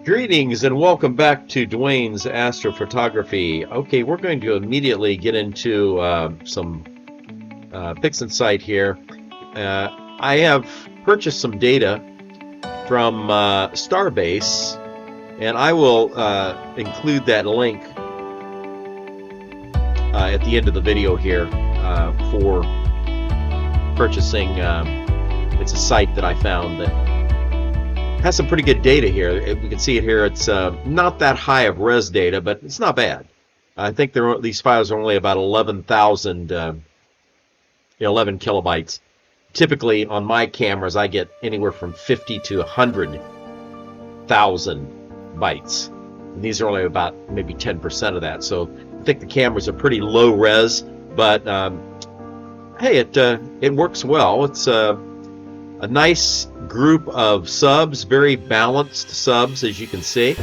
Greetings and welcome back to Duane's Astrophotography. Okay, we're going to immediately get into some pics in sight here. I have purchased some data from Starbase, and I will include that link at the end of the video here for purchasing. It's a site that I found that has some pretty good data here. We can see it here. It's not that high of res data, but it's not bad. I think these files are only about 11,000, 11 kilobytes. Typically, on my cameras, I get anywhere from 50 to 100,000 bytes. And these are only about maybe 10% of that. So I think the cameras are pretty low res, but hey, it works well. It's a nice group of subs, very balanced subs, as you can see.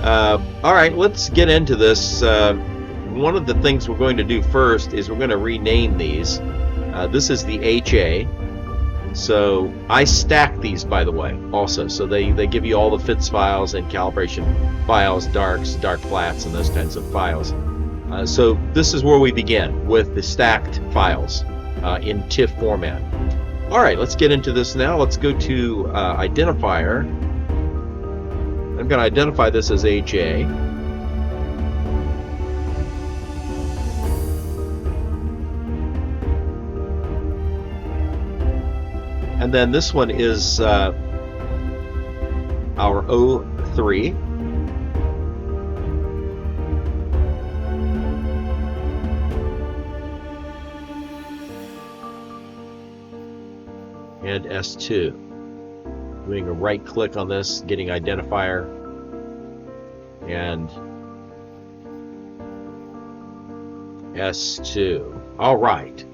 All right, let's get into this. One of the things we're going to do first is we're going to rename these. This is the HA. So I stack these, by the way, also. So they give you all the FITS files and calibration files, darks, dark flats, and those kinds of files. So this is where we begin, with the stacked files in TIFF format. All right, let's get into this now. Let's go to identifier. I'm going to identify this as HA. And then this one is our O3. And S2. Doing a right click on this, getting identifier, and S2. All right.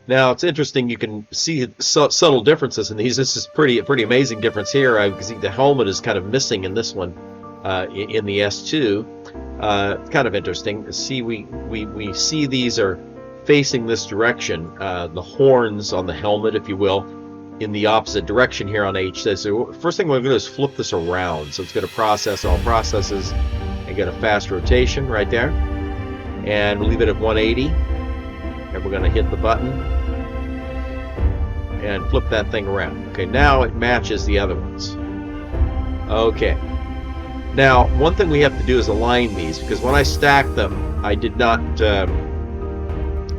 Now it's interesting. You can see subtle differences in these. This is pretty amazing difference here. I can see the helmet is kind of missing in this one, in the S2. It's kind of interesting. See, we see these are facing this direction, the horns on the helmet, if you will, in the opposite direction here on H. So first thing we're going to do is flip this around. So it's going to process all processes and get a fast rotation right there. And we'll leave it at 180. And we're going to hit the button and flip that thing around. Okay, now it matches the other ones. Okay. Now, one thing we have to do is align these, because when I stacked them, I did not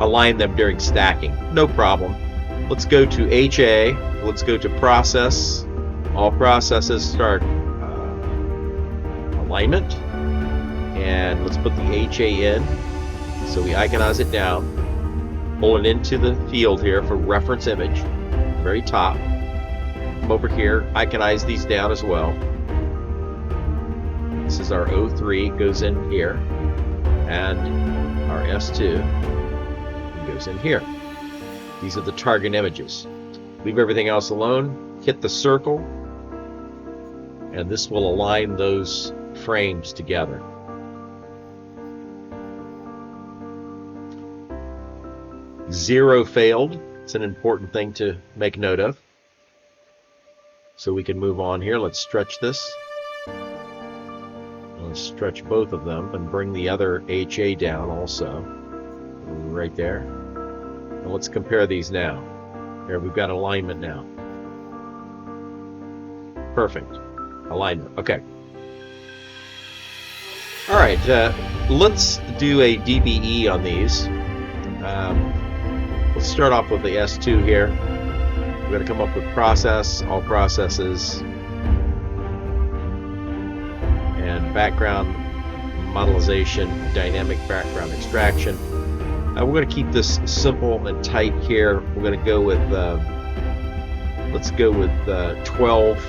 align them during stacking. No problem. Let's go to HA. Let's go to process. All processes start alignment. And let's put the HA in. So we iconize it down. Pull it into the field here for reference image. Very top. Come over here. Iconize these down as well. This is our O3. Goes in here. And our S2 goes in here. These are the target images. Leave everything else alone, hit the circle, and this will align those frames together. Zero failed. It's an important thing to make note of. So we can move on here. Let's stretch this. Let's stretch both of them and bring the other HA down also. Right there. And let's compare these now. There, we've got alignment now. Perfect. Alignment. Okay. All right. Let's do a DBE on these. Let's start off with the S2 here. We're going to come up with process, all processes, and background modelization, dynamic background extraction. We're going to keep this simple and tight here. We're going to go with, let's go with 12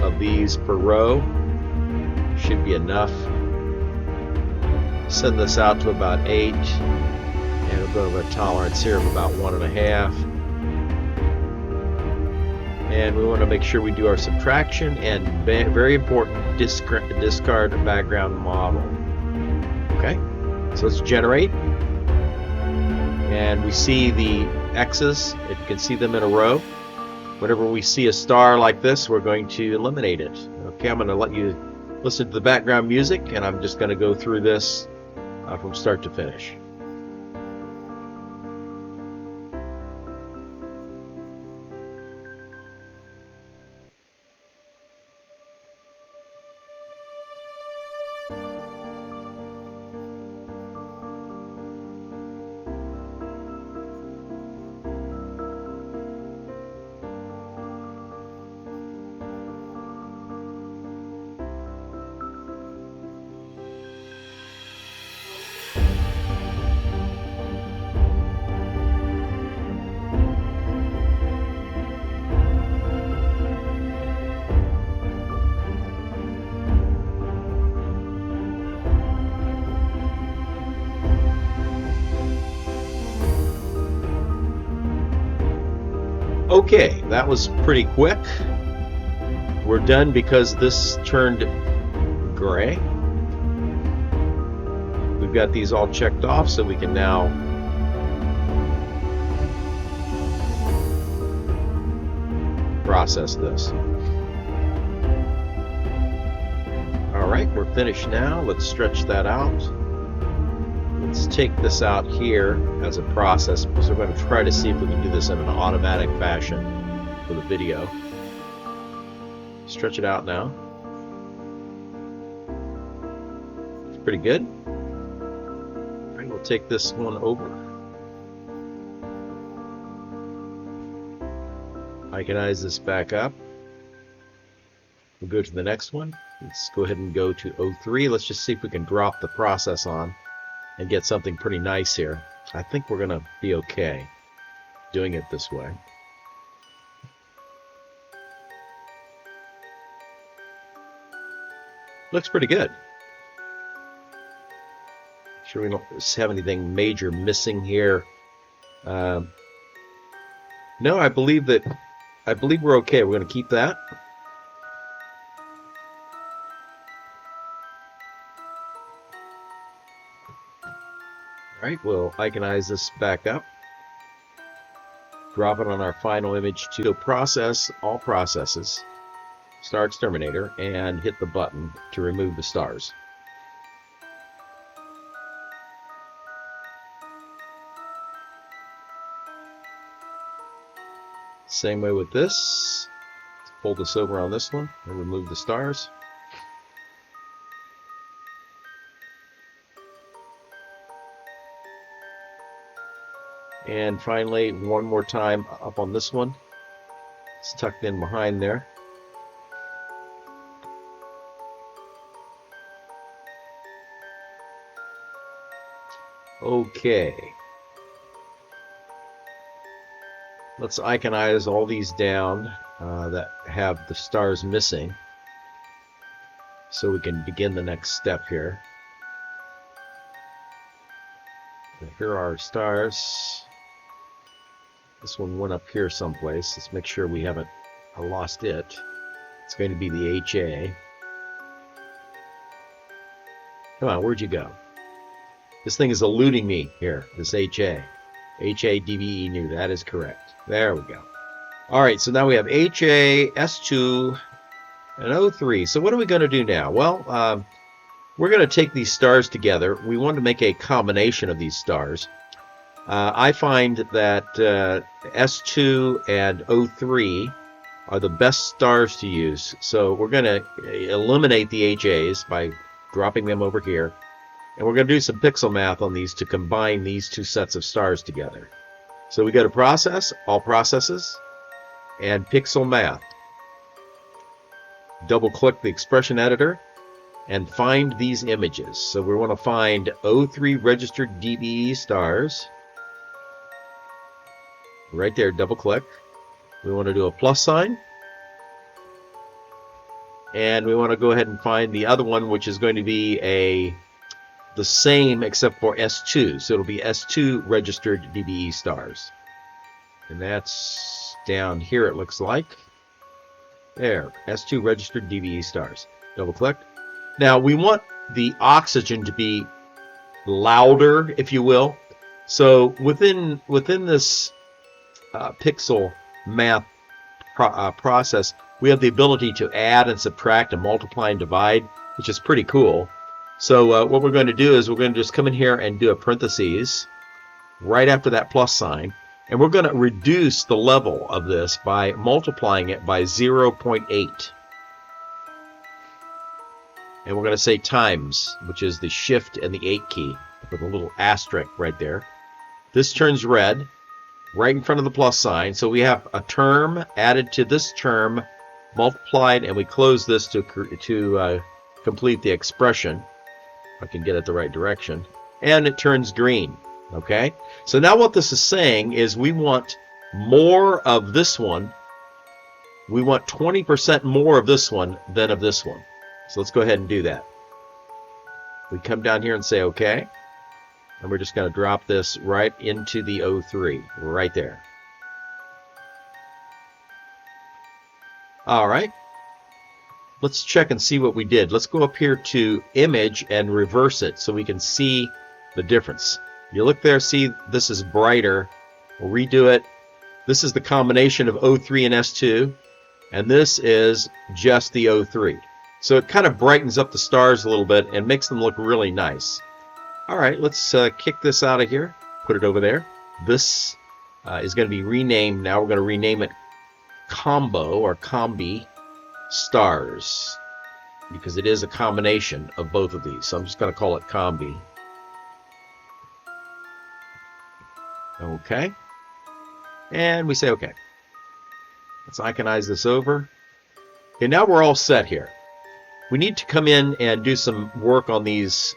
of these per row. Should be enough. Send this out to about 8. And we'll go to a tolerance here of about 1.5. And we want to make sure we do our subtraction and, very important, discard background model. Okay, so let's generate. And we see the X's, you can see them in a row. Whenever we see a star like this, we're going to eliminate it. Okay, I'm going to let you listen to the background music, and I'm just going to go through this from start to finish. Okay, that was pretty quick. We're done because this turned gray. We've got these all checked off, so we can now process this. All right, we're finished now. Let's stretch that out. Let's take this out here as a process, because we're going to try to see if we can do this in an automatic fashion for the video. Stretch it out now. It's pretty good. All right, we'll take this one over. Iconize this back up. We'll go to the next one. Let's go ahead and go to 03. Let's just see if we can drop the process on and get something pretty nice here. I think we're going to be okay doing it this way. Looks pretty good. Sure we don't have anything major missing here. No, I believe we're okay. We're going to keep that. All right, we'll iconize this back up. Drop it on our final image to process all processes. Star Exterminator, and hit the button to remove the stars. Same way with this. Let's pull this over on this one and remove the stars. And finally, one more time up on this one. It's tucked in behind there. Okay. Let's iconize all these down that have the stars missing, so we can begin the next step here. Here are our stars. This one went up here someplace. Let's make sure we haven't lost it. It's going to be the HA. Come on, where'd you go? This thing is eluding me here, this HA. HA DBE new, that is correct. There we go. All right, so now we have HA, S2, and 03. So what are we going to do now? Well, we're going to take these stars together. We want to make a combination of these stars. I find that S2 and 03 are the best stars to use. So we're going to eliminate the HAs by dropping them over here. And we're going to do some pixel math on these to combine these two sets of stars together. So we go to Process, All Processes, and Pixel Math. Double-click the expression editor and find these images. So we want to find 03 registered DBE stars. Right there, double-click. We want to do a plus sign. And we want to go ahead and find the other one, which is going to be the same except for S2. So it'll be S2 registered DBE stars. And that's down here, it looks like. There, S2 registered DBE stars. Double click. Now we want the oxygen to be louder, if you will. So within this pixel math process, we have the ability to add and subtract and multiply and divide, which is pretty cool. So what we're going to do is we're going to just come in here and do a parentheses right after that plus sign, and we're going to reduce the level of this by multiplying it by 0.8. And we're going to say times, which is the shift and the 8 key with a little asterisk right there. This turns red right in front of the plus sign. So we have a term added to this term, multiplied, and we close this to complete the expression. If I can get it the right direction. And it turns green. Okay? So now what this is saying is we want more of this one. We want 20% more of this one than of this one. So let's go ahead and do that. We come down here and say OK. And we're just going to drop this right into the O3, right there. All right. Let's check and see what we did. Let's go up here to Image and reverse it so we can see the difference. You look there, see this is brighter. We'll redo it. This is the combination of O3 and S2, and this is just the O3. So it kind of brightens up the stars a little bit and makes them look really nice. All right, let's kick this out of here, put it over there. This is going to be renamed now. We're going to rename it Combo or Combi Stars because it is a combination of both of these. So I'm just going to call it Combi. Okay. And we say OK. Let's iconize this over. Okay, now we're all set here. We need to come in and do some work on these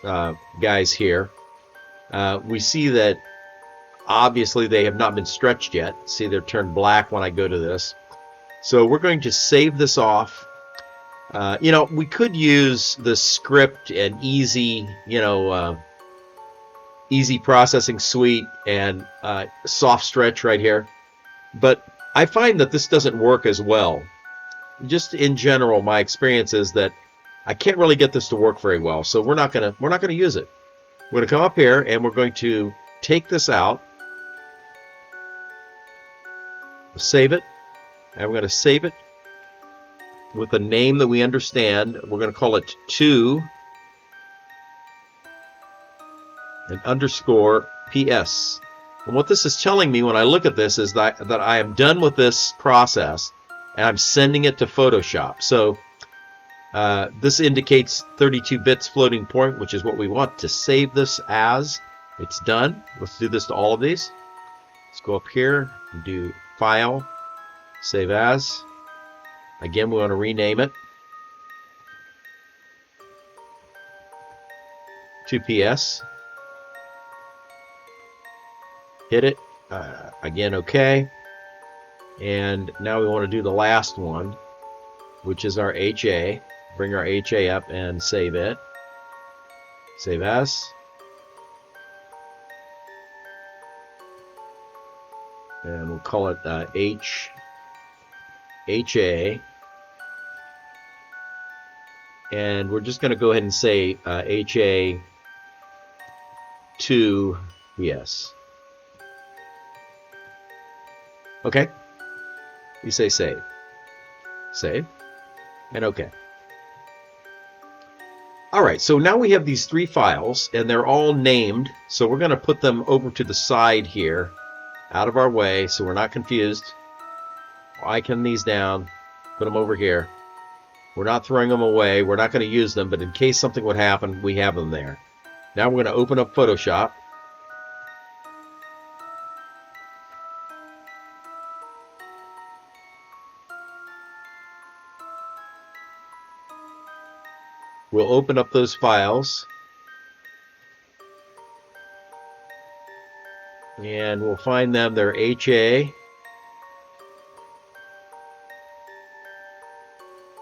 guys here. We see that obviously they have not been stretched yet. See, they're turned black when I go to this. So we're going to save this off. We could use the script and easy, easy processing suite and soft stretch right here. But I find that this doesn't work as well. Just in general, my experience is that I can't really get this to work very well, so we're not gonna use it. We're gonna come up here and we're going to take this out, save it, and we're gonna save it with a name that we understand. We're gonna call it 2 and underscore PS. And what this is telling me when I look at this is that I am done with this process and I'm sending it to Photoshop. So this indicates 32 bits floating point, which is what we want to save this as. It's done. Let's do this to all of these. Let's go up here and do File, Save As. Again, we want to rename it to PS. Hit it. Again, OK. And now we want to do the last one, which is our HA. Bring our HA up and save it. Save as. And we'll call it HA. And we're just going to go ahead and say HA 2 PS. Okay. You say save. Save. And OK. All right, so now we have these 3 files, and they're all named. So we're going to put them over to the side here, out of our way, so we're not confused. Icon these down, put them over here. We're not throwing them away. We're not going to use them, but in case something would happen, we have them there. Now we're going to open up Photoshop. We'll open up those files. And we'll find them. They're HA,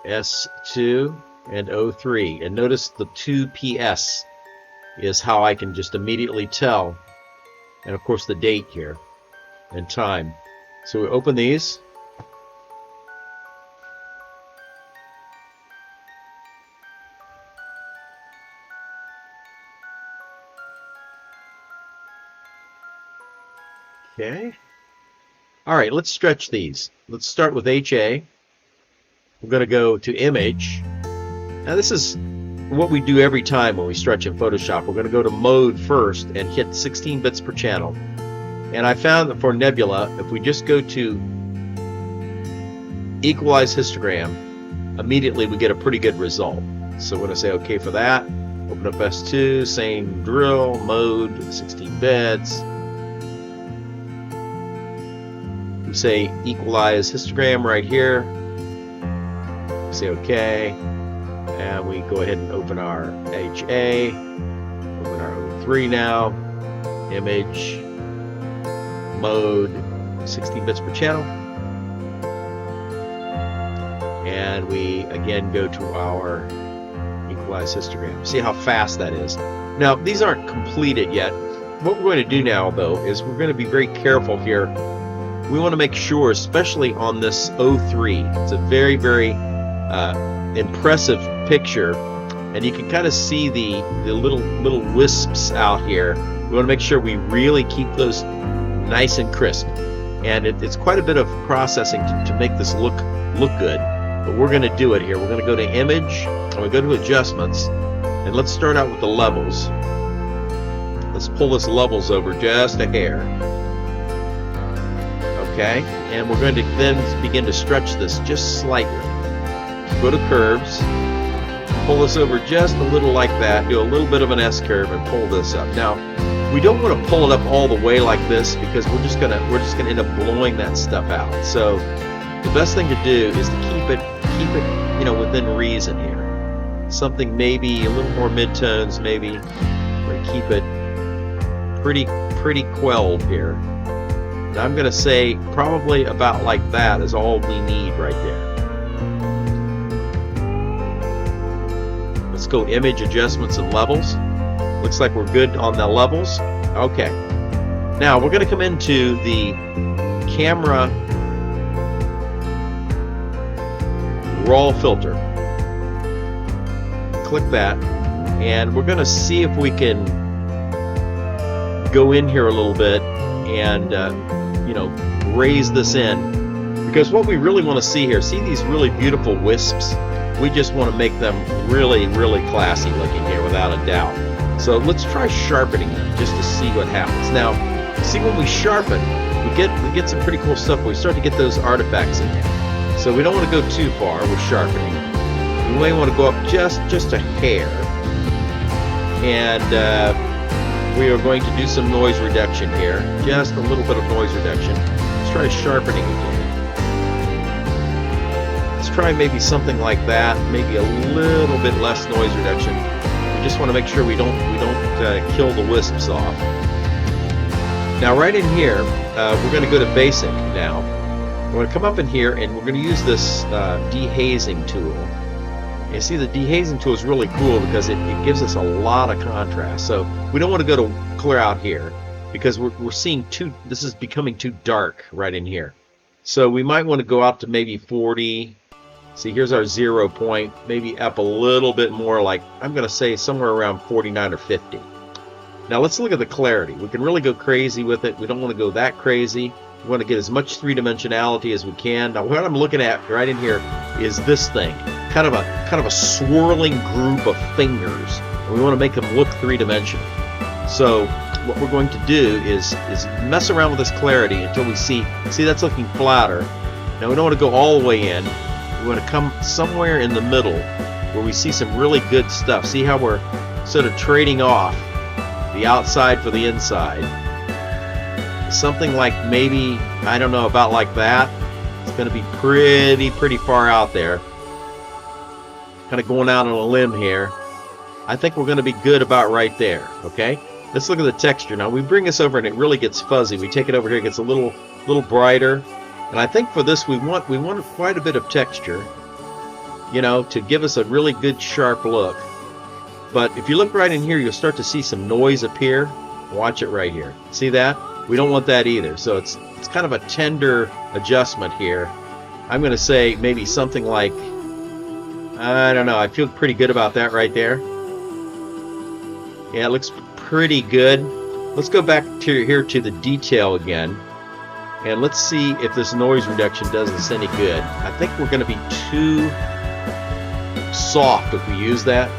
S2, and O3. And notice the 2 PS is how I can just immediately tell. And of course the date here and time. So we open these. Okay. All right, let's stretch these. Let's start with HA. We're going to go to Image. Now this is what we do every time when we stretch in Photoshop. We're going to go to Mode first and hit 16 bits per channel. And I found that for Nebula, if we just go to Equalize Histogram, immediately we get a pretty good result. So we're going to say OK for that. Open up S2, same drill, Mode, 16 bits. We say Equalize Histogram right here. We say OK. And we go ahead and open our HA. Open our O3 now. Image. Mode. 16 bits per channel. And we again go to our Equalize Histogram. See how fast that is. Now, these aren't completed yet. What we're going to do now, though, is we're going to be very careful here. We want to make sure, especially on this O3, it's a very, very impressive picture, and you can kind of see the little wisps out here. We want to make sure we really keep those nice and crisp, and it's quite a bit of processing to make this look good. But we're going to do it here. We're going to go to Image, and we go to Adjustments, and let's start out with the levels. Let's pull this levels over just a hair. Okay, and we're going to then begin to stretch this just slightly. Go to Curves, pull this over just a little like that, do a little bit of an S-curve, and pull this up. Now, we don't want to pull it up all the way like this because we're just gonna end up blowing that stuff out. So the best thing to do is to keep it, within reason here. Something maybe a little more midtones, maybe. We're gonna keep it pretty quelled here. And I'm gonna say probably about like that is all we need right there. Let's go Image, Adjustments, and Levels. Looks like we're good on the levels. Okay. Now we're gonna come into the Camera Raw filter. Click that, and we're going to see if we can go in here a little bit and raise this in, because what we really want to see here, see these really beautiful wisps, we just want to make them really classy looking here without a doubt. So let's try sharpening them just to see what happens. Now see, when we sharpen, we get some pretty cool stuff. We start to get those artifacts in there. So we don't want to go too far with sharpening. We may want to go up just a hair. And we are going to do some noise reduction here. Just a little bit of noise reduction. Let's try sharpening again. Let's try maybe something like that. Maybe a little bit less noise reduction. We just want to make sure we don't kill the wisps off. Now right in here, we're going to go to Basic now. We're going to come up in here and we're going to use this dehazing tool. You see, the dehazing tool is really cool because it gives us a lot of contrast. So we don't want to go to clear out here because we're seeing this is becoming too dark right in here. So we might want to go out to maybe 40. See, here's our 0 point, maybe up a little bit more, like I'm going to say somewhere around 49 or 50. Now let's look at the clarity. We can really go crazy with it. We don't want to go that crazy. We want to get as much three-dimensionality as we can. Now what I'm looking at right in here is this thing, kind of a swirling group of fingers. And we want to make them look three-dimensional. So what we're going to do is mess around with this clarity until we see that's looking flatter. Now we don't want to go all the way in. We want to come somewhere in the middle where we see some really good stuff. See how we're sort of trading off the outside for the inside. Something like maybe, I don't know, about like that. It's going to be pretty far out there. Kind of going out on a limb here. I think we're going to be good about right there. Okay, let's look at the texture. Now we bring this over and it really gets fuzzy. We take it over here, it gets a little brighter. And I think for this we want quite a bit of texture, to give us a really good sharp look. But if you look right in here, you'll start to see some noise appear. Watch it right here. See that? We don't want that either. So it's kind of a tender adjustment here. I'm going to say maybe something like, I don't know, I feel pretty good about that right there. Yeah, it looks pretty good. Let's go back to here to the detail again. And let's see if this noise reduction does us any good. I think we're going to be too soft if we use that.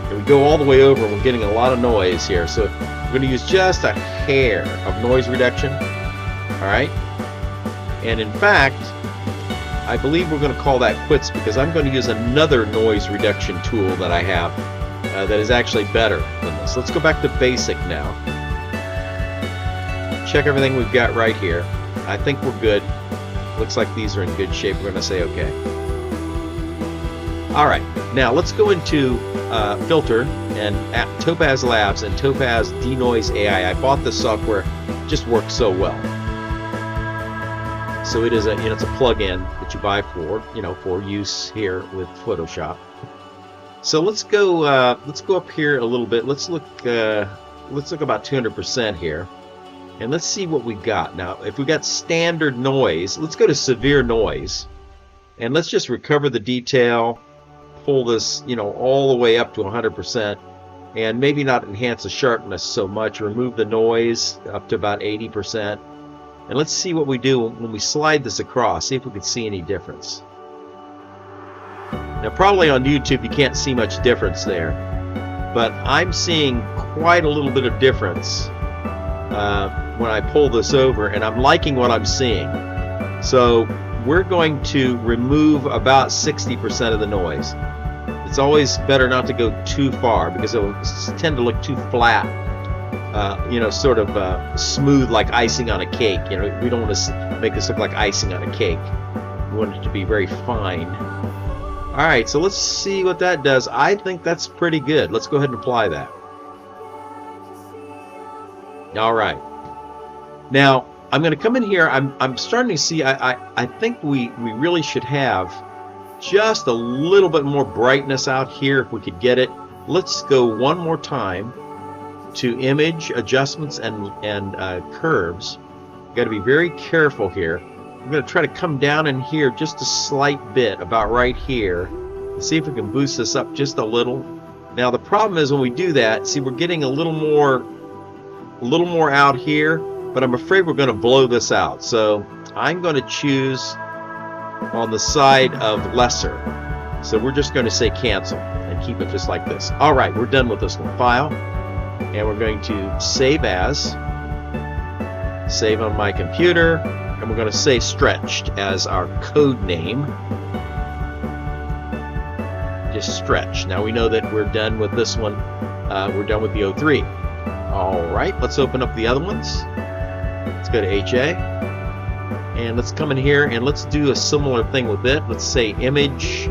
And we go all the way over and we're getting a lot of noise here. So we're going to use just a hair of noise reduction. All right. And in fact, I believe we're going to call that quits because I'm going to use another noise reduction tool that I have that is actually better than this. Let's go back to basic now. Check everything we've got right here. I think we're good. Looks like these are in good shape. We're going to say okay. All right, now let's go into Filter and at Topaz Labs and Topaz Denoise AI. I bought this software; it just works so well. So it is a, it's a plug-in that you buy for use here with Photoshop. So let's go up here a little bit. Let's look about 200% here. And let's see what we got. Now, if we got standard noise, let's go to severe noise. And let's just recover the detail, pull this, all the way up to 100%, and maybe not enhance the sharpness so much, remove the noise up to about 80%. And let's see what we do when we slide this across, see if we can see any difference. Now, probably on YouTube you can't see much difference there, but I'm seeing quite a little bit of difference when I pull this over, and I'm liking what I'm seeing. So we're going to remove about 60% of the noise. It's always better not to go too far because it will tend to look too flat, sort of smooth like icing on a cake. We don't want to make this look like icing on a cake. We want it to be very fine. All right, so let's see what that does. I think that's pretty good. Let's go ahead and apply that. All right. Now, I'm going to come in here. I'm starting to see, I think we really should have just a little bit more brightness out here if we could get it. Let's go one more time to Image, Adjustments, and Curves. Got to be very careful here. I'm going to try to come down in here just a slight bit, about right here. See if we can boost this up just a little. Now, the problem is when we do that, see, we're getting a little more out here, but I'm afraid we're going to blow this out. So I'm going to choose on the side of lesser. So we're just going to say cancel and keep it just like this. All right, we're done with this one. File, and we're going to save as, save on my computer, and we're going to say stretched as our code name. Just stretch. Now we know that we're done with this one. We're done with the 03. All right, let's open up the other ones. Let's go to HA, and let's come in here and let's do a similar thing with it. Let's say image.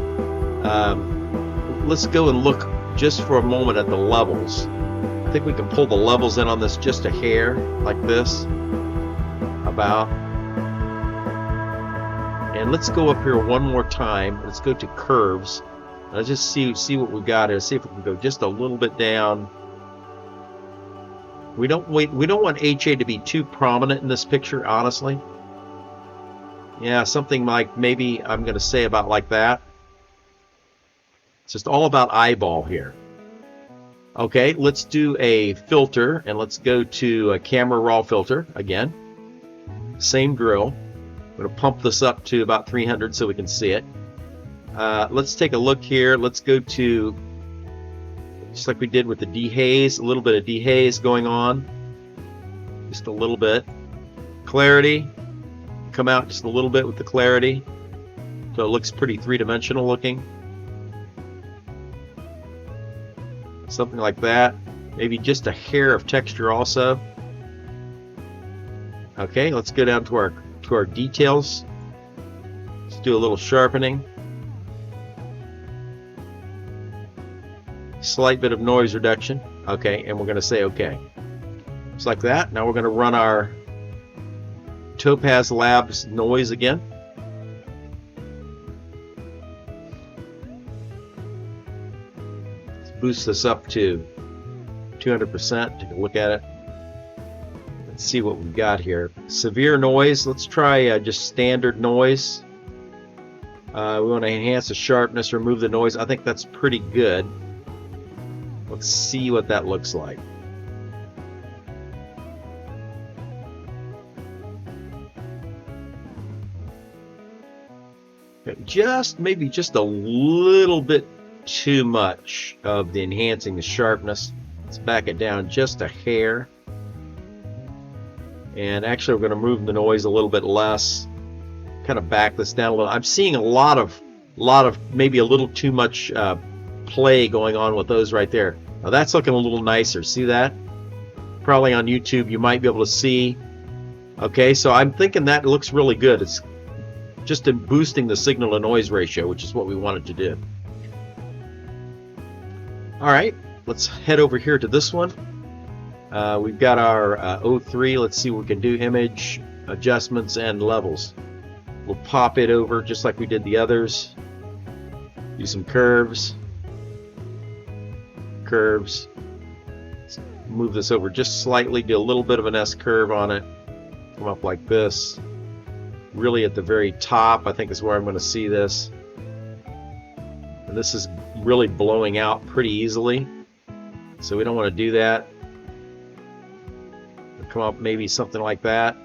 Let's go and look just for a moment at the levels. I think we can pull the levels in on this just a hair, like this, about. And let's go up here one more time. Let's go to curves. Let's just see what we got here. See if we can go just a little bit down. We don't want HA to be too prominent in this picture, honestly. Yeah, something like maybe I'm going to say about like that. It's just all about eyeball here. Okay, let's do a filter, and let's go to a camera raw filter again. Same drill. I'm going to pump this up to about 300 so we can see it. Let's take a look here. Let's go to, just like we did with the dehaze, a little bit of dehaze going on. Just a little bit. Clarity. Come out just a little bit with the clarity. So it looks pretty three-dimensional looking. Something like that. Maybe just a hair of texture also. Okay, let's go down to our details. Let's do a little sharpening. Slight bit of noise reduction. Okay, and we're going to say okay. Just like that. Now we're going to run our Topaz Labs noise again. Let's boost this up to 200%. Take a look at it. Let's see what we've got here. Severe noise. Let's try just standard noise. We want to enhance the sharpness, remove the noise. I think that's pretty good. Let's see what that looks like. maybe just a little bit too much of the enhancing the sharpness. Let's back it down just a hair. And actually we're going to move the noise a little bit less. Kind of back this down a little. I'm seeing a lot of maybe a little too much play going on with those right there. Now that's looking a little nicer. See that? Probably on YouTube you might be able to see. Okay, so I'm thinking that looks really good. It's just in boosting the signal to noise ratio, which is what we wanted to do. All right, let's head over here to this one. We've got our 03. Let's see what we can do. Image, adjustments, and levels. We'll pop it over just like we did the others. Do some curves. Curves. Let's move this over just slightly. Do a little bit of an S curve on it. Come up like this. Really at the very top, I think is where I'm going to see this. And this is really blowing out pretty easily. So we don't want to do that. Come up maybe something like that.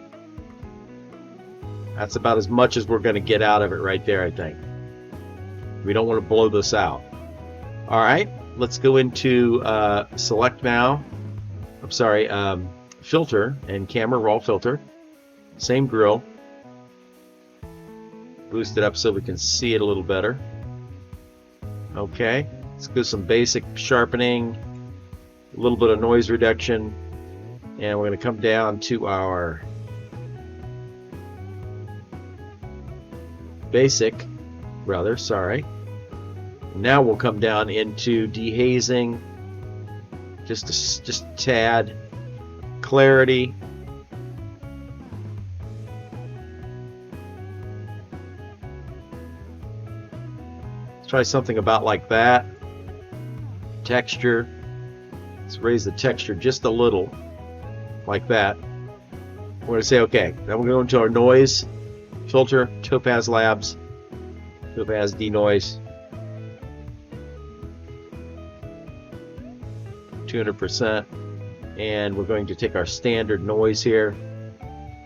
That's about as much as we're going to get out of it right there, I think. We don't want to blow this out. All right, let's go into select now. I'm sorry, filter and camera raw filter. Same drill. Boost it up so we can see it a little better. Okay, let's do some basic sharpening, a little bit of noise reduction, and we're going to come down to our basic, rather, sorry. Now we'll come down into dehazing, just a tad, clarity. Let's try something about like that. Texture. Let's raise the texture just a little, like that. We're going to say okay. Then we're going to go into our noise filter, Topaz Labs, Topaz denoise, 200%, and we're going to take our standard noise here,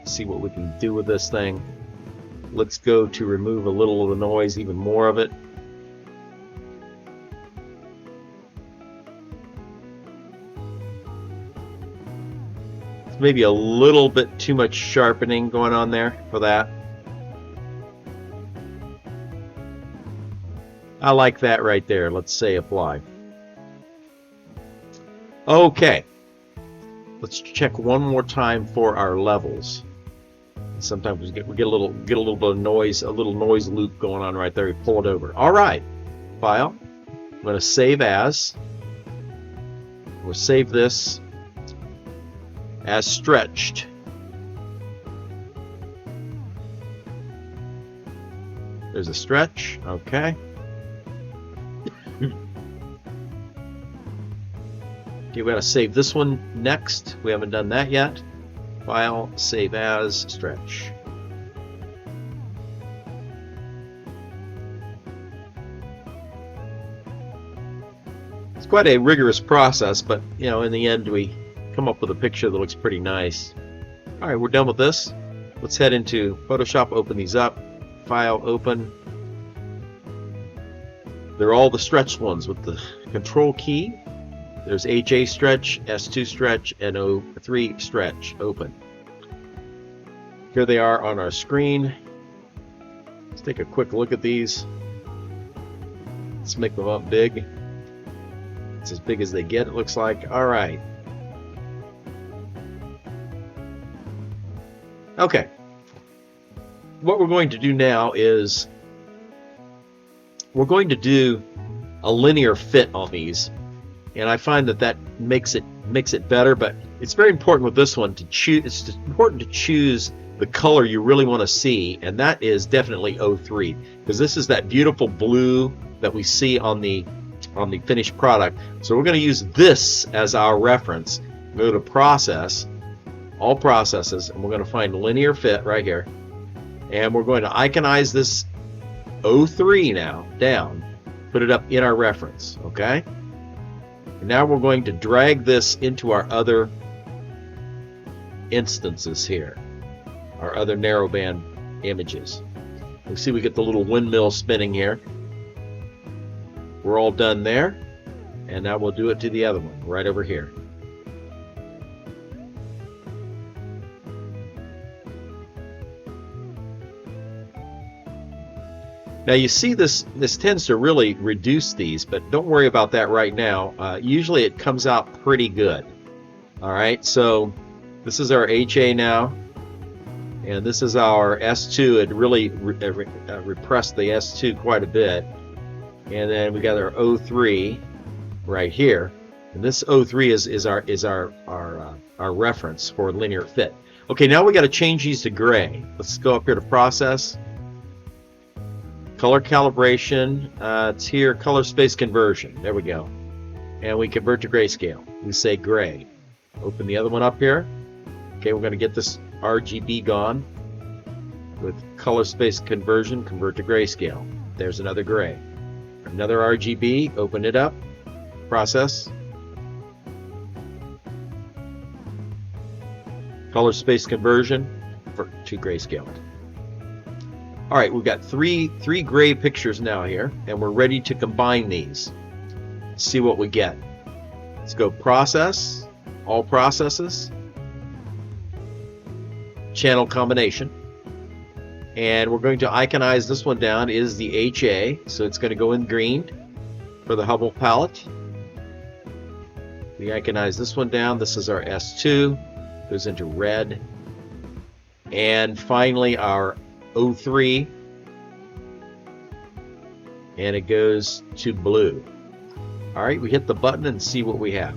see what we can do with this thing. Let's go to remove a little of the noise, even more of it. Maybe a little bit too much sharpening going on there for that. I like that right there. Let's say apply. Okay. Let's check one more time for our levels. Sometimes we get a little bit of noise, a little noise loop going on right there. We pull it over. All right. File. I'm going to save as. We'll save this as stretched. There's a stretch. Okay. Okay, we got to save this one next. We haven't done that yet. File, save as, stretch. It's quite a rigorous process, but you know, in the end, we come up with a picture that looks pretty nice. All right, we're done with this. Let's head into Photoshop. Open these up. File, open. They're all the stretched ones with the Control key. There's HA stretch, S2 stretch, and O3 stretch. Open. Here they are on our screen. Let's take a quick look at these. Let's make them up big. It's as big as they get, it looks like. All right. Okay. What we're going to do now is we're going to do a linear fit on these. And I find that makes it better, but it's very important with this one to choose. It's important to choose the color you really want to see, and that is definitely 03, because this is that beautiful blue that we see on the finished product. So we're going to use this as our reference. Go to Process, All Processes, and we're going to find Linear Fit right here, and we're going to iconize this 03 now down, put it up in our reference. Okay. Now we're going to drag this into our other instances here, our other narrowband images. You see we get the little windmill spinning here. We're all done there. And now we'll do it to the other one, right over here. Now you see this tends to really reduce these, but don't worry about that right now. Usually it comes out pretty good. All right, so this is our HA now, and this is our S2. It really repressed the S2 quite a bit. And then we got our O3 right here, and this O3 is our reference for linear fit. Okay, now we got to change these to gray. Let's go up here to process. Color calibration, it's here, color space conversion. There we go. And we convert to grayscale. We say gray. Open the other one up here. Okay, we're going to get this RGB gone. With color space conversion, convert to grayscale. There's another gray. Another RGB, open it up. Process. Color space conversion to grayscale. All right, we've got three gray pictures now here, and we're ready to combine these. Let's see what we get. Let's go process, all processes, channel combination, and we're going to iconize this one down. It is the HA, so it's going to go in green for the Hubble palette. We iconize this one down. This is our S2, goes into red, and finally our O3, and it goes to blue. All right, we hit the button and see what we have.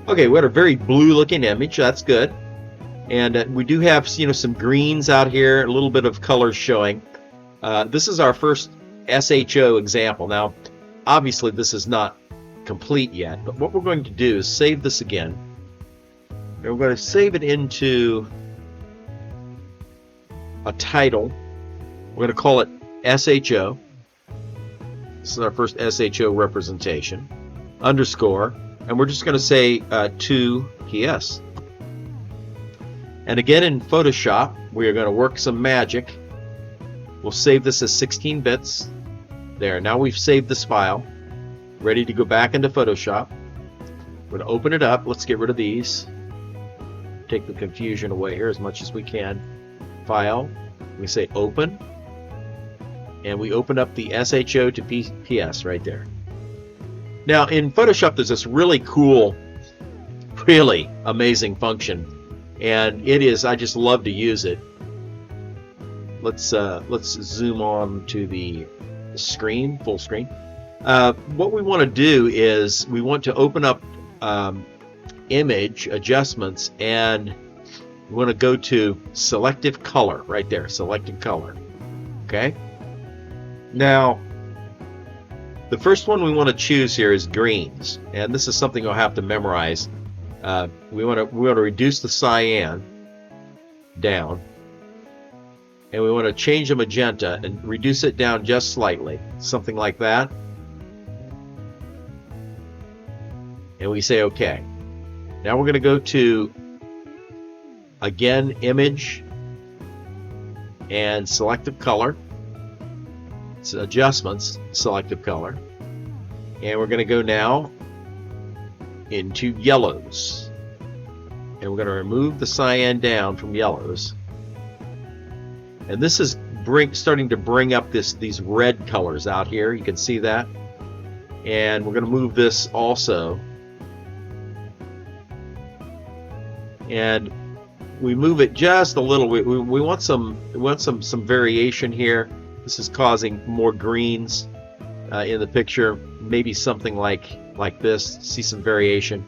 Okay, we had a very blue looking image. That's good. And we do have, you know, some greens out here, a little bit of colors showing. This is our first SHO example. Now, obviously this is not complete yet, but what we're going to do is save this again. And we're going to save it into a title. We're going to call it SHO. This is our first SHO representation. Underscore. And we're just going to say 2 PS. And again in Photoshop, we are going to work some magic. We'll save this as 16 bits. There, now we've saved this file. Ready to go back into Photoshop. We're going to open it up. Let's get rid of these. Take the confusion away here as much as we can. File, we say open, and we open up the SHO to PS right there. Now in Photoshop there's this really cool, really amazing function, and it is, I just love to use it. Let's zoom on to the screen, full screen. What we want to do is we want to open up image adjustments, and we want to go to selective color right there, selected color. Okay, now the first one we want to choose here is greens, and this is something you'll have to memorize. We want to reduce the cyan down, and we want to change the magenta and reduce it down just slightly, something like that. And we say OK. Now we're going to go to, again, image and selective color. It's adjustments, selective color. And we're going to go now into yellows. And we're going to remove the cyan down from yellows. And this is starting to bring up these red colors out here. You can see that. And we're going to move this also. And we move it just a little. We want some variation here. This is causing more greens in the picture. Maybe something like this. See some variation.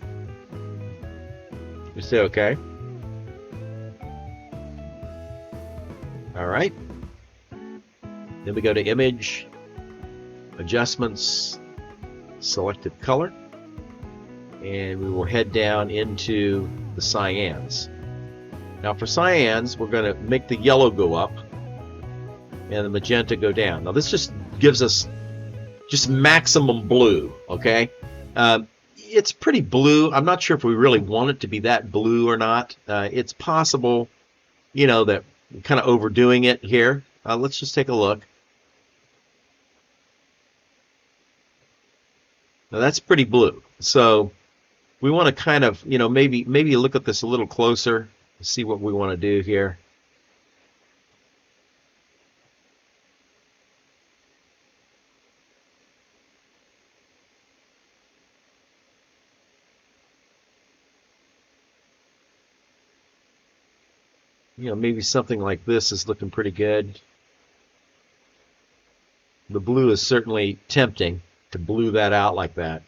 You say okay. All right. Then we go to image, adjustments, selective color, and we will head down into the cyans. Now for cyans, we're going to make the yellow go up and the magenta go down. Now this just gives us just maximum blue, okay? It's pretty blue. I'm not sure if we really want it to be that blue or not. It's possible, you know, that we're kind of overdoing it here. Let's just take a look. Now that's pretty blue. So we want to kind of, maybe look at this a little closer, see what we want to do here. Maybe something like this is looking pretty good. The blue is certainly tempting to blue that out like that.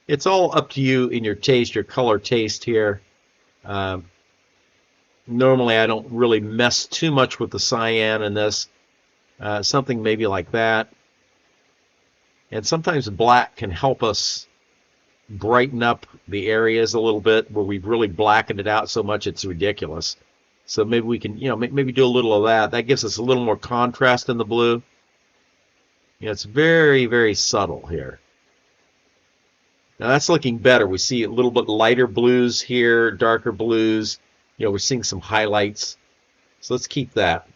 It's all up to you in your taste, your color taste here. Um, Normally, I don't really mess too much with the cyan in this. Something maybe like that. And sometimes black can help us brighten up the areas a little bit where we've really blackened it out so much it's ridiculous. So maybe we can, maybe do a little of that. That gives us a little more contrast in the blue. It's very, very subtle here. Now that's looking better. We see a little bit lighter blues here, darker blues. We're seeing some highlights. So let's keep that.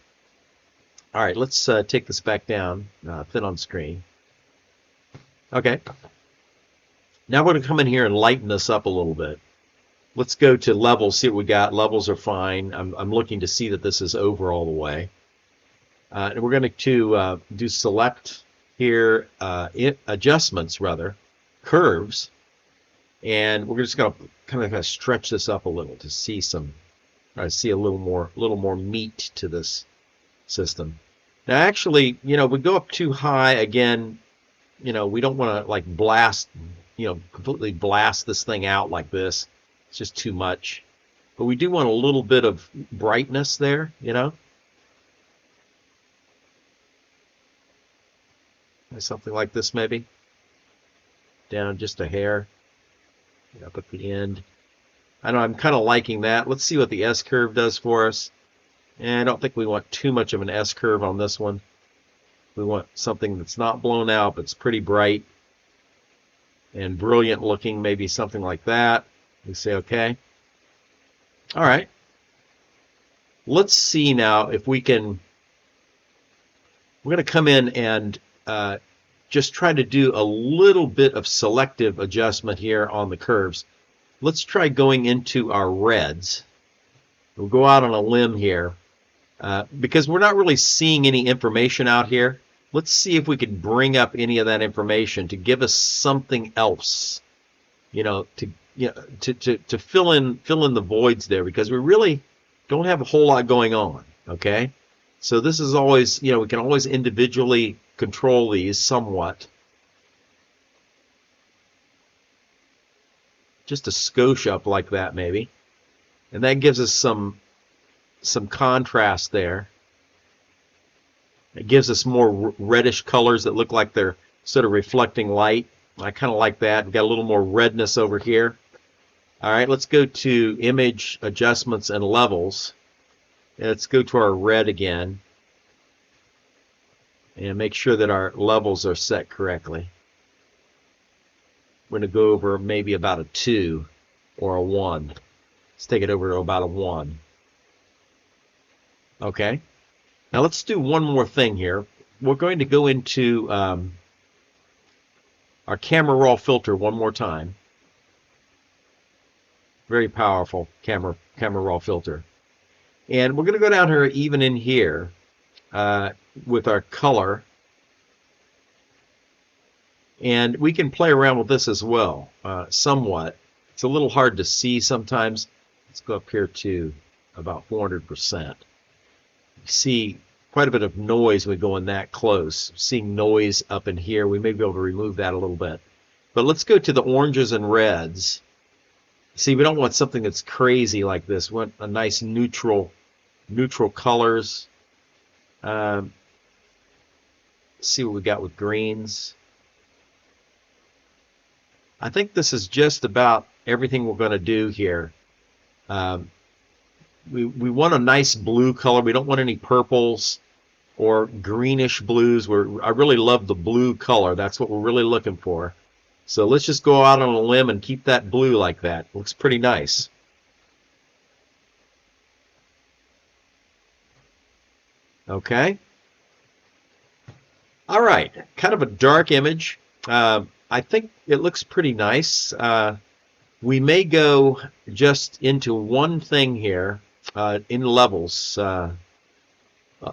All right, let's take this back down, thin on screen. Okay. Now we're going to come in here and lighten this up a little bit. Let's go to levels, see what we got. Levels are fine. I'm looking to see that this is over all the way. And we're going to do select here, adjustments rather, curves. And we're just going to kind of stretch this up a little to see see a little more meat to this system. Now, actually, we go up too high again. We don't want to like blast, completely blast this thing out like this. It's just too much. But we do want a little bit of brightness there, Something like this maybe. Down just a hair. Up at the end. I know I'm kind of liking that. Let's see what the S-curve does for us. And I don't think we want too much of an S-curve on this one. We want something that's not blown out, but it's pretty bright and brilliant looking, maybe something like that. We say okay. All right. Let's see now if we can. We're going to come in and just try to do a little bit of selective adjustment here on the curves. Let's try going into our reds. We'll go out on a limb here because we're not really seeing any information out here. Let's see if we can bring up any of that information to give us something else, to fill in the voids there, because we really don't have a whole lot going on. Okay, so this is always, we can always individually control these somewhat. Just a skosh up like that maybe, and that gives us some contrast there. It gives us more reddish colors that look like they're sort of reflecting light. I kind of like that. We've got a little more redness over here. All right, let's go to image adjustments and levels. Let's go to our red again and make sure that our levels are set correctly. We're going to go over maybe about a 2 or a 1. Let's take it over to about a 1. Okay. Now let's do one more thing here. We're going to go into our camera raw filter one more time. Very powerful camera raw filter. And we're going to go down here, even in here, with our color. And we can play around with this as well, somewhat. It's a little hard to see sometimes. Let's go up here to about 400%. You see quite a bit of noise when we go in that close. Seeing noise up in here, we may be able to remove that a little bit. But let's go to the oranges and reds. See, we don't want something that's crazy like this. We want a nice neutral colors. See what we got with greens. I think this is just about everything we're going to do here. We want a nice blue color. We don't want any purples or greenish blues. I really love the blue color. That's what we're really looking for. So let's just go out on a limb and keep that blue like that. Looks pretty nice. Okay. All right. Kind of a dark image. I think it looks pretty nice. We may go just into one thing here in levels.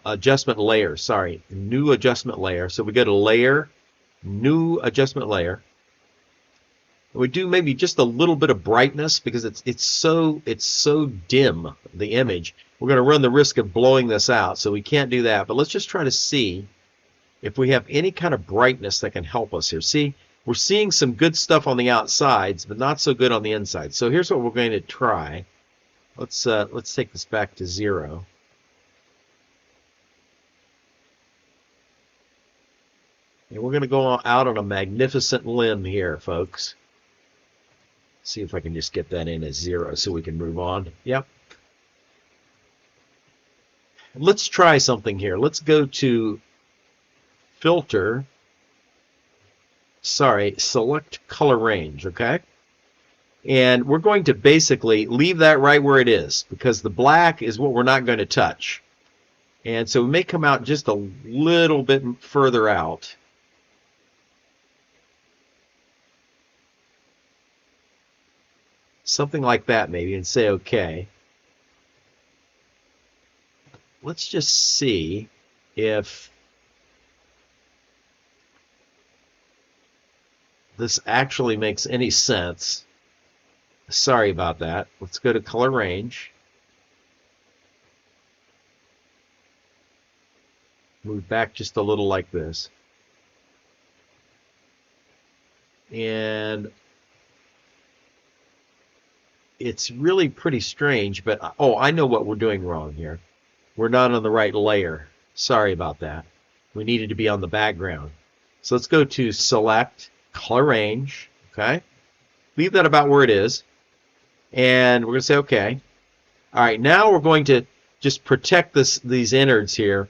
Adjustment layer, sorry, new adjustment layer. So we go to layer, new adjustment layer. We do maybe just a little bit of brightness because it's so dim, the image. We're going to run the risk of blowing this out, so we can't do that. But let's just try to see if we have any kind of brightness that can help us here. See, we're seeing some good stuff on the outsides, but not so good on the inside. So here's what we're going to try. Let's take this back to 0. And we're going to go out on a magnificent limb here, folks. See if I can just get that in as 0 so we can move on. Yep. Let's try something here. Let's go to filter. Sorry, select color range, okay? And we're going to basically leave that right where it is because the black is what we're not going to touch. And so we may come out just a little bit further out. Something like that maybe, and say okay. Let's just see if this actually makes any sense. Sorry about that. Let's go to color range. Move back just a little like this. And it's really pretty strange, but oh, I know what we're doing wrong here. We're not on the right layer. Sorry about that. We needed to be on the background. So let's go to select color range, okay? Leave that about where it is. And we're going to say okay. All right, now we're going to just protect these innards here.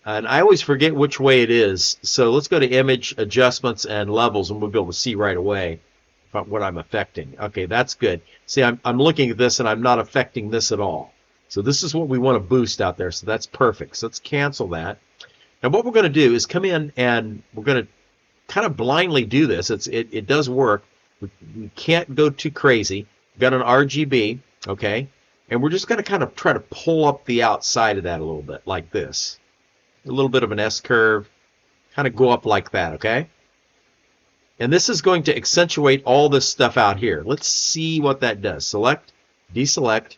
And I always forget which way it is. So let's go to image, adjustments, and levels, and we'll be able to see right away what I'm affecting. Okay, that's good. See, I'm looking at this and I'm not affecting this at all. So this is what we want to boost out there. So that's perfect. So let's cancel that. And what we're going to do is come in and we're going to kind of blindly do this. It does work. We can't go too crazy. We've got an RGB, okay? And we're just going to kind of try to pull up the outside of that a little bit like this. A little bit of an S-curve. Kind of go up like that, okay? And this is going to accentuate all this stuff out here. Let's see what that does. Select, deselect.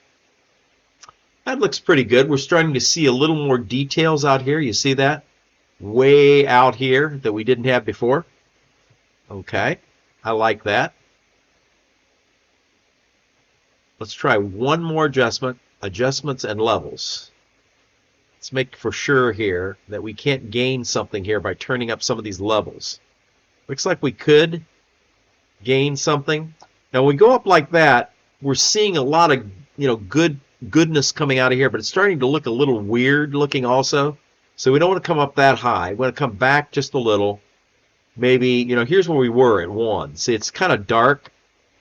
That looks pretty good. We're starting to see a little more details out here. You see that? Way out here that we didn't have before. Okay, I like that. Let's try one more adjustment. Adjustments and levels. Let's make for sure here that we can't gain something here by turning up some of these levels. Looks like we could gain something. Now when we go up like that, we're seeing a lot of goodness coming out of here, but it's starting to look a little weird looking also. So we don't want to come up that high. We want to come back just a little. Maybe, here's where we were at 1. See, it's kind of dark.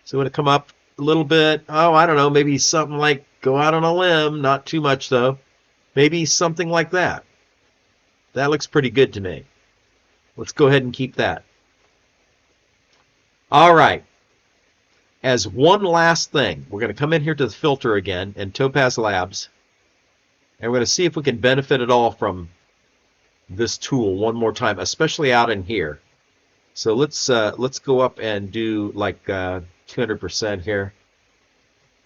So we want to come up a little bit. Oh, I don't know, maybe something like go out on a limb, not too much though. Maybe something like that. That looks pretty good to me. Let's go ahead and keep that. All right. As one last thing, we're going to come in here to the filter again in Topaz Labs. And we're going to see if we can benefit at all from this tool one more time, especially out in here. So let's go up and do like 200% here.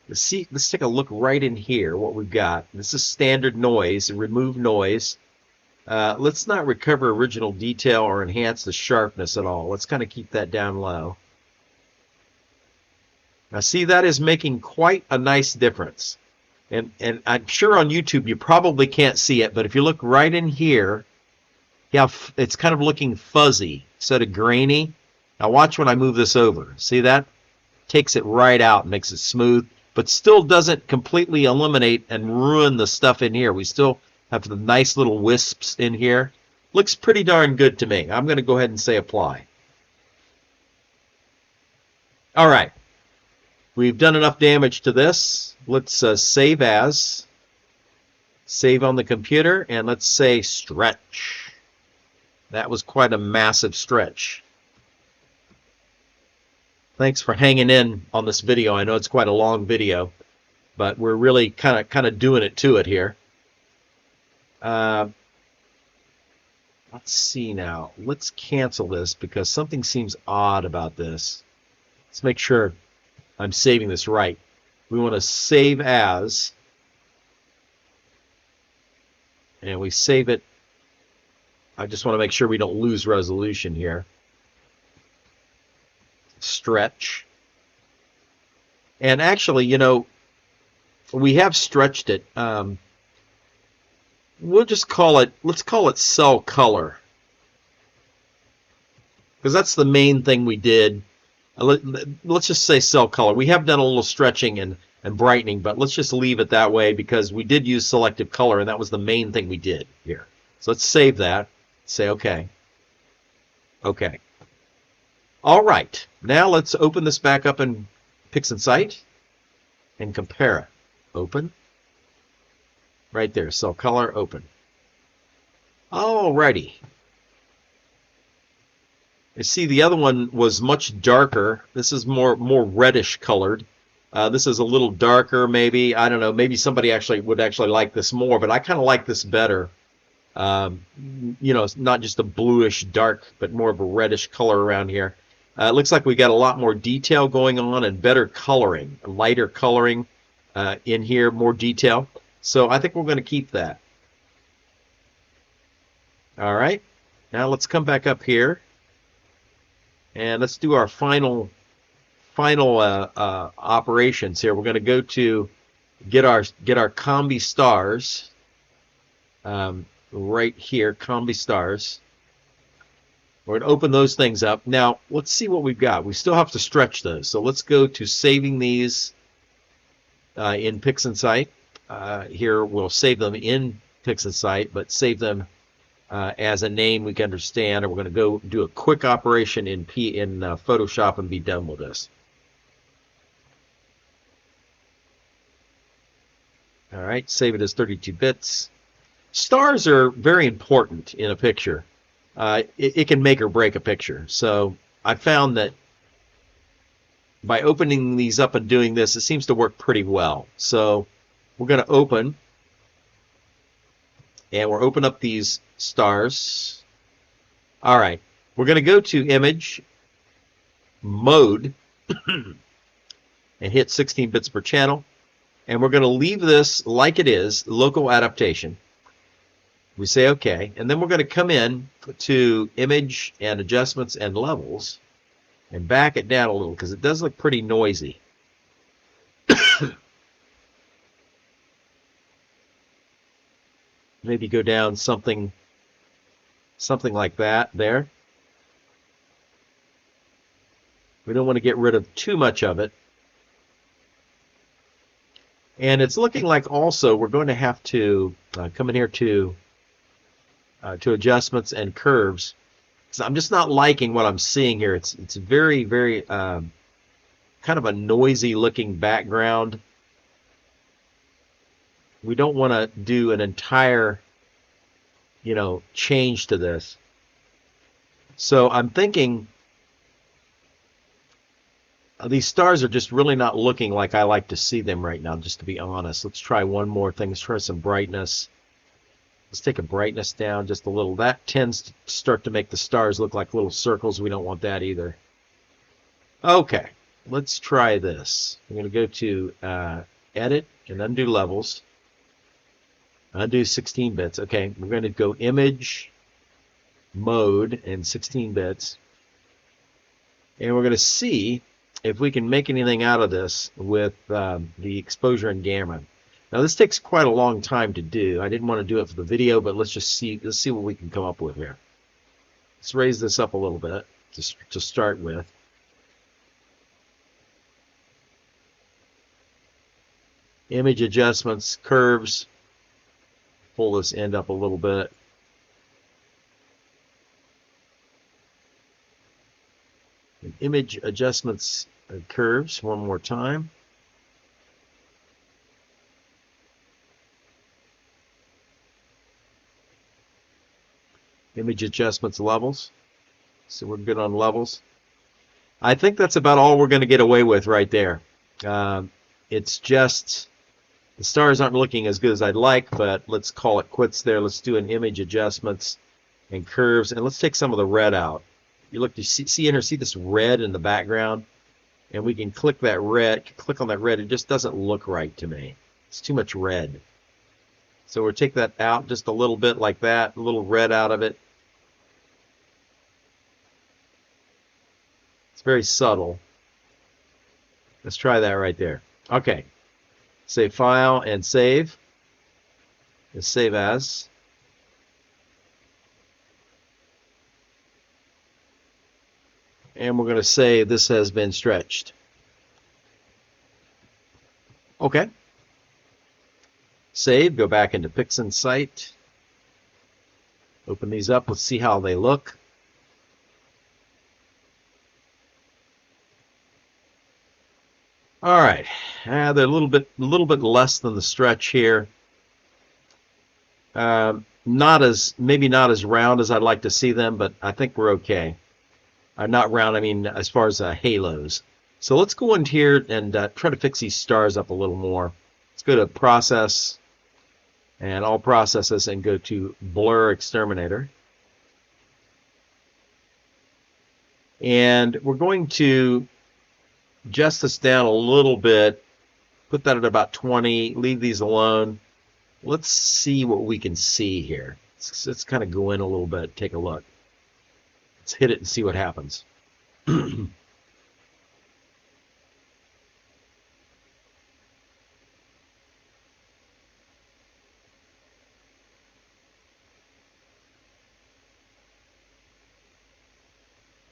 Let's take a look right in here, what we've got. This is standard noise, remove noise. Let's not recover original detail or enhance the sharpness at all. Let's kind of keep that down low. Now see, that is making quite a nice difference. And I'm sure on YouTube you probably can't see it, but if you look right in here, yeah, it's kind of looking fuzzy, sort of grainy. Now watch when I move this over. See that? Takes it right out and makes it smooth, but still doesn't completely eliminate and ruin the stuff in here. We still have the nice little wisps in here. Looks pretty darn good to me. I'm going to go ahead and say apply. All right, we've done enough damage to this. Let's save as, save on the computer, and let's say stretch. That was quite a massive stretch. Thanks for hanging in on this video. I know it's quite a long video, but we're really kind of doing it to it here. Let's see now. Let's cancel this because something seems odd about this. Let's make sure I'm saving this right. We want to save as, and we save it. I just want to make sure we don't lose resolution here. Stretch. And actually, you know, we have stretched it. We'll just call it, let's call it cell color, because that's the main thing we did. Let's just say cell color. We have done a little stretching and brightening, but let's just leave it that way because we did use selective color, and that was the main thing we did here. So let's save that. Say OK. OK. All right. Now let's open this back up in PixInsight and compare it. Open. Right there, cell color, open. Alrighty. You see, the other one was much darker. This is more reddish colored. This is a little darker, maybe. I don't know. Maybe somebody would actually like this more, but I kind of like this better. You know, it's not just a bluish dark, but more of a reddish color around here. It looks like we got a lot more detail going on and better coloring, lighter coloring in here, more detail. So I think we're going to keep that. All right. Now let's come back up here and let's do our final operations here. We're going to go to get our combi stars right here, combi stars. We're going to open those things up. Now let's see what we've got. We still have to stretch those. So let's go to saving these in PixInsight. Here we'll save them in PixInsight, but save them as a name we can understand. And we're going to go do a quick operation in Photoshop and be done with this. All right, save it as 32 bits. Stars are very important in a picture. It can make or break a picture. So I found that by opening these up and doing this, it seems to work pretty well. So we're going to open, and we'll open up these stars. All right, we're going to go to image mode and hit 16 bits per channel, and we're going to leave this like it is, local adaptation. We say OK, and then we're going to come in to image and adjustments and levels and back it down a little because it does look pretty noisy. Maybe go down something like that there. We don't want to get rid of too much of it. And it's looking like also we're going to have to come in here to adjustments and curves. So I'm just not liking what I'm seeing here. It's very, very kind of a noisy looking background. We don't want to do an entire, you know, change to this. So I'm thinking these stars are just really not looking like I like to see them right now, just to be honest. Let's try one more thing. Let's try some brightness. Let's take a brightness down just a little. That tends to start to make the stars look like little circles. We don't want that either. Okay, let's try this. I'm going to go to Edit and Undo Levels. Undo 16 bits. Okay, we're going to go Image, Mode, and 16 bits. And we're going to see if we can make anything out of this with the exposure and gamma. Now this takes quite a long time to do. I didn't want to do it for the video, but let's see what we can come up with here. Let's raise this up a little bit to start with. Image adjustments, curves. Pull this end up a little bit. And image adjustments curves one more time. Image adjustments levels. So we're good on levels. I think that's about all we're going to get away with right there. It's just the stars aren't looking as good as I'd like, but let's call it quits there. Let's do an image adjustments and curves, and let's take some of the red out. You look, you see in here, see this red in the background? And we can click that red, click on that red. It just doesn't look right to me. It's too much red. So we'll take that out just a little bit like that, a little red out of it. It's very subtle. Let's try that right there. Okay. Save file and save. Just save as. And we're going to say this has been stretched. Okay. Save, go back into PixInsight. Open these up, let's see how they look. All right, they're a little bit less than the stretch here. Maybe not as round as I'd like to see them, but I think we're okay. Not round, I mean as far as halos. So let's go in here and try to fix these stars up a little more. Let's go to Process and All Processes and go to Blur Exterminator. And we're going to adjust this down a little bit, put that at about 20, leave these alone. Let's see what we can see here. Let's kind of go in a little bit, take a look. Let's hit it and see what happens.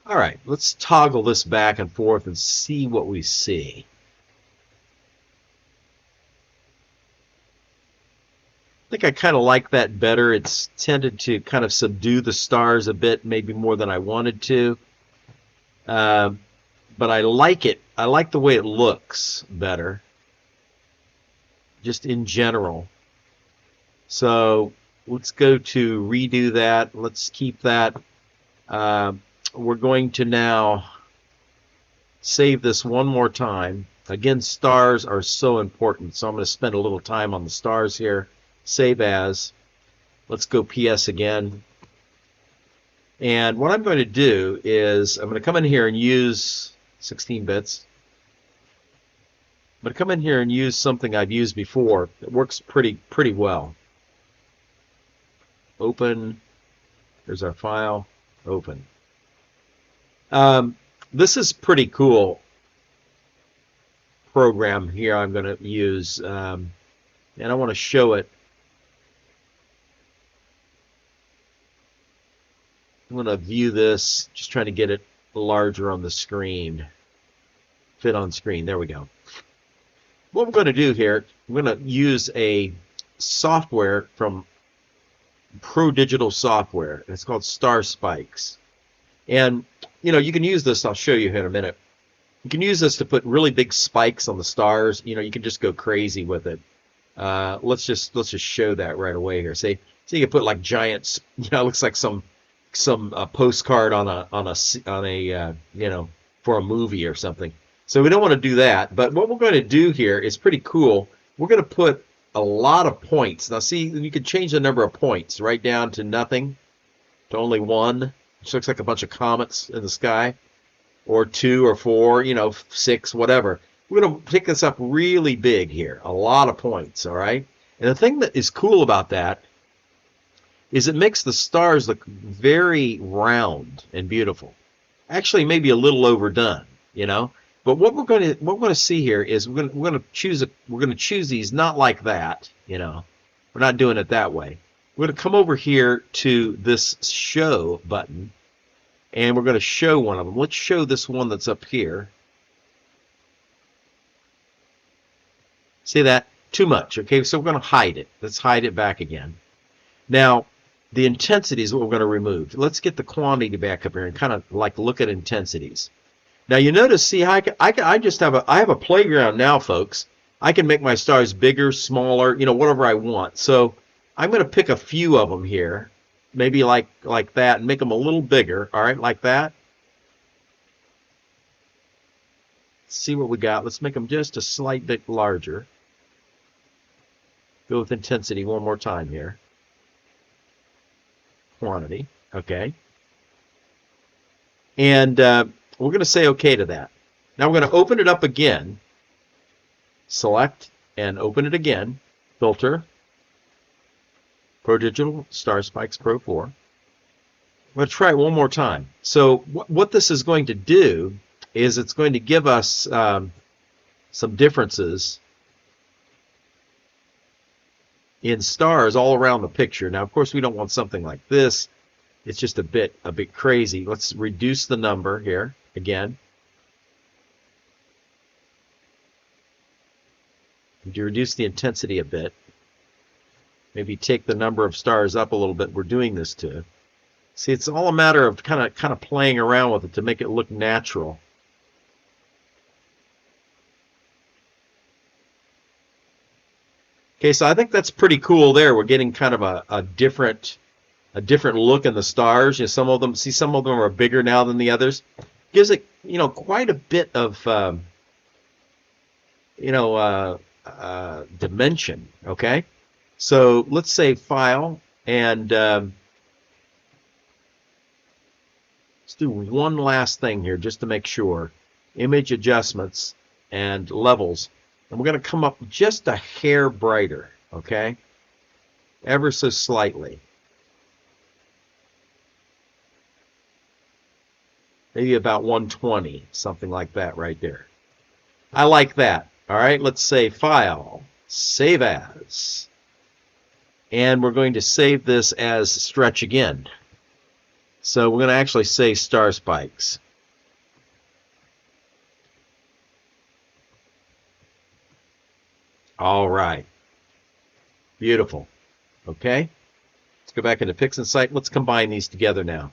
All right, let's toggle this back and forth and see what we see. I think I kind of like that better. It's tended to kind of subdue the stars a bit, maybe more than I wanted to. But I like it. I like the way it looks better, just in general. So let's go to redo that. Let's keep that. We're going to now save this one more time. Again, stars are so important, so I'm going to spend a little time on the stars here. Save as. Let's go PS again. And what I'm going to do is I'm going to come in here and use 16 bits. I'm going to come in here and use something I've used before. It works pretty well. Open. There's our file. Open. This is pretty cool program here I'm going to use, and I want to show it. I'm going to view this, just trying to get it larger on the screen, fit on screen. There we go. What we're going to do here, I'm going to use a software from Pro Digital Software. It's called Star Spikes. And, you know, you can use this, I'll show you here in a minute. You can use this to put really big spikes on the stars. You know, you can just go crazy with it. Let's just show that right away here. See, so you can put like giants, you know, it looks like some postcard on a you know, for a movie or something. So we don't want to do that. But what we're going to do here is pretty cool. We're going to put a lot of points. Now see, you can change the number of points right down to nothing, to only one, which looks like a bunch of comets in the sky, or 2 or 4, you know, 6, whatever. We're going to pick this up really big here, a lot of points, all right? And the thing that is cool about that is it makes the stars look very round and beautiful. Actually, maybe a little overdone, you know. But what we're going to see here is we're going to choose these not like that, you know. We're not doing it that way. We're going to come over here to this show button, and we're going to show one of them. Let's show this one that's up here. See that? Too much. Okay, so we're going to hide it. Let's hide it back again. Now, the intensity is what we're going to remove. Let's get the quantity back up here and kind of like look at intensities. Now you notice, see, I just have I have a playground now, folks. I can make my stars bigger, smaller, whatever I want. So I'm going to pick a few of them here, maybe like that, and make them a little bigger. All right, like that. See what we got. Let's make them just a slight bit larger. Go with intensity one more time here. Quantity. Okay. And we're going to say OK to that. Now we're going to open it up again. Select and open it again. Filter. Pro Digital Star Spikes Pro 4. I'm going to try it one more time. So what this is going to do is it's going to give us some differences in stars all around the picture. Now, of course, we don't want something like this. It's just a bit crazy. Let's reduce the number here again. To reduce the intensity a bit. Maybe take the number of stars up a little bit we're doing this to. See, it's all a matter of kind of playing around with it to make it look natural. Okay, so I think that's pretty cool there. We're getting kind of a different look in the stars. Some of them are bigger now than the others. Gives it, quite a bit of dimension. Okay, so let's say File, and let's do one last thing here just to make sure. Image adjustments and levels. And we're going to come up just a hair brighter, okay? Ever so slightly. Maybe about 120, something like that right there. I like that. All right, let's say File, Save As. And we're going to save this as Stretch Again. So we're going to actually say Star Spikes. All right. Beautiful. Okay. Let's go back into PixInsight. Let's combine these together now.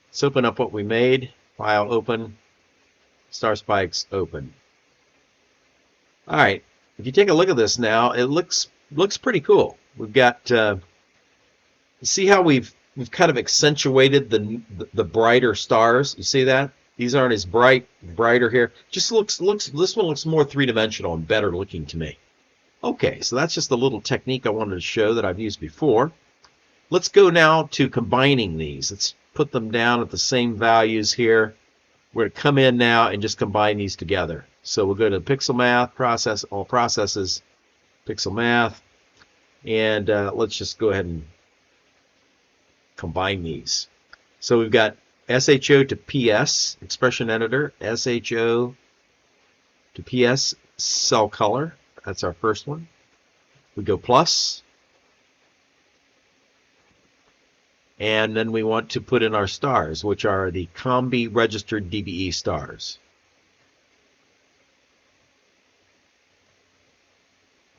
Let's open up what we made. File, open. Star Spikes, open. All right. If you take a look at this now, it looks pretty cool. We've got see how we've kind of accentuated the brighter stars. You see that? These aren't as brighter here. Just looks this one looks more three-dimensional and better looking to me. Okay, so that's just a little technique I wanted to show that I've used before. Let's go now to combining these. Let's put them down at the same values here. We're going to come in now and just combine these together. So we'll go to Pixel Math, Process, All Processes, Pixel Math, and let's just go ahead and combine these. So we've got SHO to PS, Expression Editor, SHO to PS, Cell Color. That's our first one. We go plus. And then we want to put in our stars, which are the Combi registered DBE stars.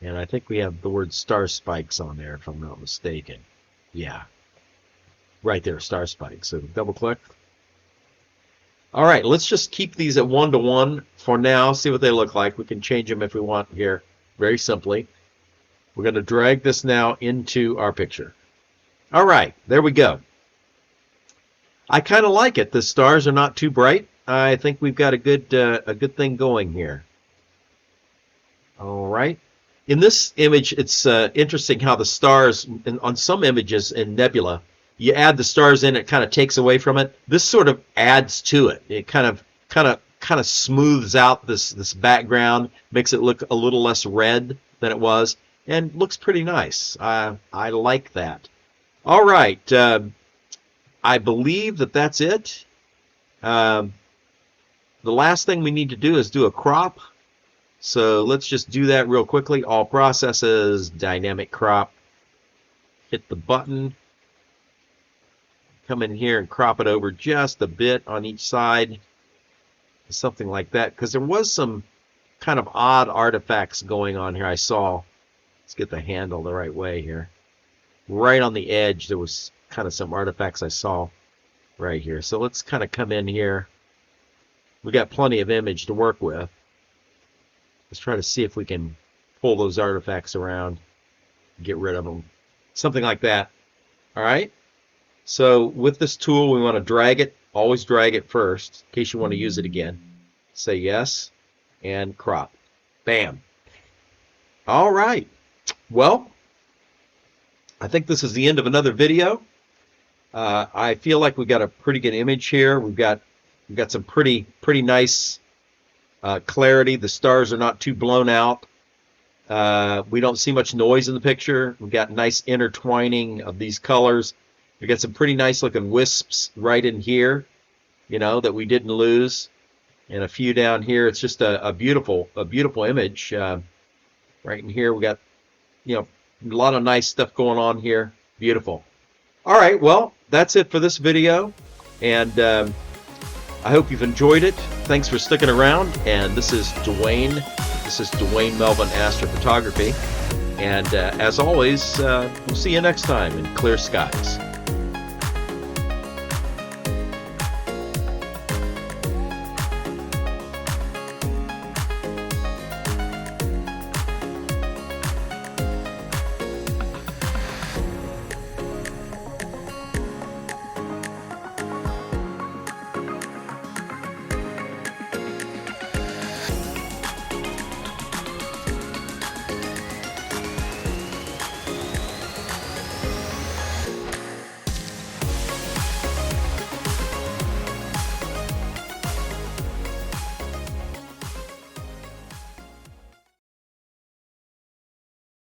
And I think we have the word Star Spikes on there, if I'm not mistaken. Yeah. Right there, Star Spikes. So double click. All right, let's just keep these at 1:1 for now, see what they look like. We can change them if we want here, very simply. We're going to drag this now into our picture. All right, there we go. I kind of like it. The stars are not too bright. I think we've got a good thing going here. All right. In this image, it's interesting how the stars, on some images in Nebula, you add the stars in, it kind of takes away from it. This sort of adds to it. It kind of smooths out this background, makes it look a little less red than it was, and looks pretty nice. I like that. All right, I believe that's it. The last thing we need to do is do a crop. So let's just do that real quickly. All processes, dynamic crop. Hit the button. Come in here and crop it over just a bit on each side. Something like that. Because there was some kind of odd artifacts going on here I saw. Let's get the handle the right way here. Right on the edge, there was kind of some artifacts I saw right here. So let's kind of come in here we got plenty of image to work with. Let's try to see if we can pull those artifacts around, get rid of them. Something like that. All right. So with this tool, we want to drag it. Always drag it first in case you want to use it again. Say yes and crop. Bam. All right. Well, I think this is the end of another video. I feel like we've got a pretty good image here. We've got some pretty nice clarity. The stars are not too blown out. We don't see much noise in the picture. We've got nice intertwining of these colors. We've got some pretty nice looking wisps right in here, you know, that we didn't lose, and a few down here. It's just a beautiful image. Right in here, we got, you know, a lot of nice stuff going on here. Beautiful. All right, well, that's it for this video, and I hope you've enjoyed it. Thanks for sticking around. And this is Duane. This is Duane Melvin Astrophotography. And as always, we'll see you next time in clear skies.